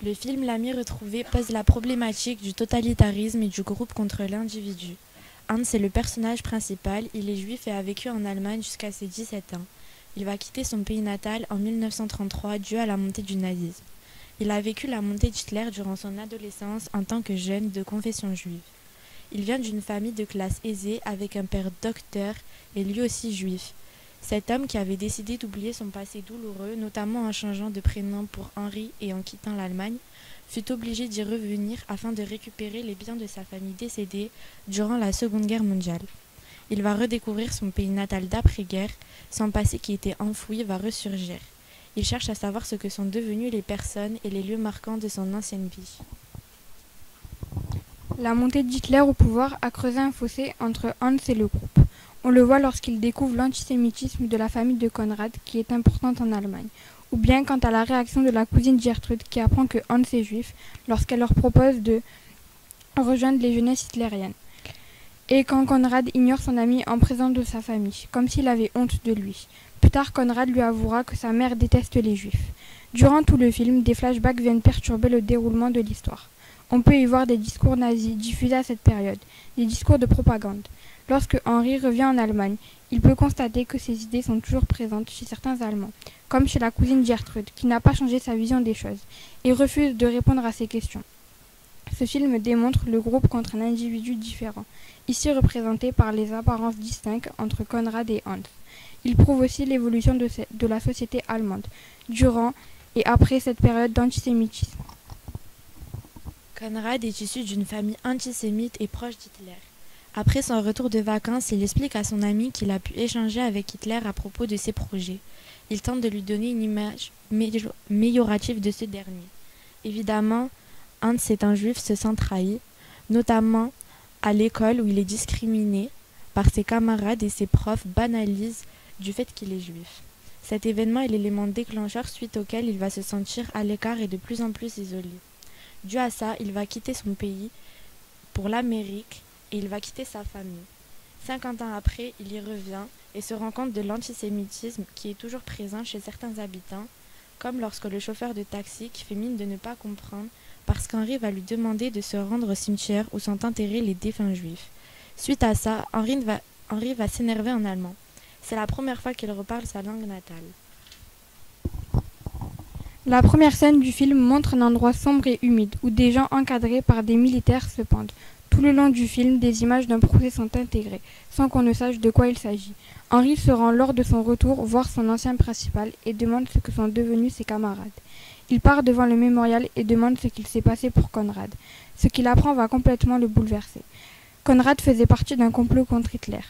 Le film L'ami retrouvé pose la problématique du totalitarisme et du groupe contre l'individu. Hans est le personnage principal, il est juif et a vécu en Allemagne jusqu'à ses 17 ans. Il va quitter son pays natal en 1933 dû à la montée du nazisme. Il a vécu la montée d'Hitler durant son adolescence en tant que jeune de confession juive. Il vient d'une famille de classe aisée avec un père docteur et lui aussi juif. Cet homme qui avait décidé d'oublier son passé douloureux, notamment en changeant de prénom pour Henri et en quittant l'Allemagne, fut obligé d'y revenir afin de récupérer les biens de sa famille décédée durant la Seconde Guerre mondiale. Il va redécouvrir son pays natal d'après-guerre, son passé qui était enfoui va ressurgir. Il cherche à savoir ce que sont devenues les personnes et les lieux marquants de son ancienne vie. La montée d'Hitler au pouvoir a creusé un fossé entre Hans et le groupe. On le voit lorsqu'il découvre l'antisémitisme de la famille de Konrad, qui est importante en Allemagne, ou bien quant à la réaction de la cousine Gertrude qui apprend que Hans est juif lorsqu'elle leur propose de rejoindre les jeunesses hitlériennes. Et quand Konrad ignore son ami en présence de sa famille, comme s'il avait honte de lui. Plus tard, Konrad lui avouera que sa mère déteste les juifs. Durant tout le film, des flashbacks viennent perturber le déroulement de l'histoire. On peut y voir des discours nazis diffusés à cette période, des discours de propagande. Lorsque Henri revient en Allemagne, il peut constater que ces idées sont toujours présentes chez certains Allemands, comme chez la cousine Gertrude, qui n'a pas changé sa vision des choses, et refuse de répondre à ces questions. Ce film démontre le groupe contre un individu différent, ici représenté par les apparences distinctes entre Konrad et Hans. Il prouve aussi l'évolution de la société allemande, durant et après cette période d'antisémitisme. Konrad est issu d'une famille antisémite et proche d'Hitler. Après son retour de vacances, il explique à son ami qu'il a pu échanger avec Hitler à propos de ses projets. Il tente de lui donner une image améliorative de ce dernier. Évidemment, Hans est un juif se sent trahi, notamment à l'école où il est discriminé par ses camarades et ses profs banalisent du fait qu'il est juif. Cet événement est l'élément déclencheur suite auquel il va se sentir à l'écart et de plus en plus isolé. Dû à ça, il va quitter son pays pour l'Amérique et il va quitter sa famille. 50 ans après, il y revient et se rend compte de l'antisémitisme qui est toujours présent chez certains habitants, comme lorsque le chauffeur de taxi qui fait mine de ne pas comprendre parce qu'Henri va lui demander de se rendre au cimetière où sont enterrés les défunts juifs. Suite à ça, Henri va s'énerver en allemand. C'est la première fois qu'il reparle sa langue natale. La première scène du film montre un endroit sombre et humide où des gens encadrés par des militaires se pendent. Tout le long du film, des images d'un procès sont intégrées, sans qu'on ne sache de quoi il s'agit. Henri se rend lors de son retour voir son ancien principal et demande ce que sont devenus ses camarades. Il part devant le mémorial et demande ce qu'il s'est passé pour Konrad. Ce qu'il apprend va complètement le bouleverser. Konrad faisait partie d'un complot contre Hitler.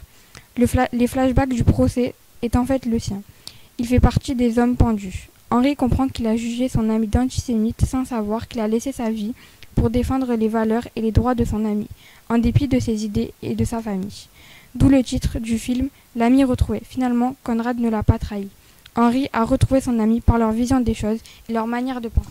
Les flashbacks du procès est en fait le sien. Il fait partie des hommes pendus. Henri comprend qu'il a jugé son ami d'antisémite sans savoir qu'il a laissé sa vie pour défendre les valeurs et les droits de son ami, en dépit de ses idées et de sa famille. D'où le titre du film « L'ami retrouvé ». Finalement, Konrad ne l'a pas trahi. Henri a retrouvé son ami par leur vision des choses et leur manière de penser.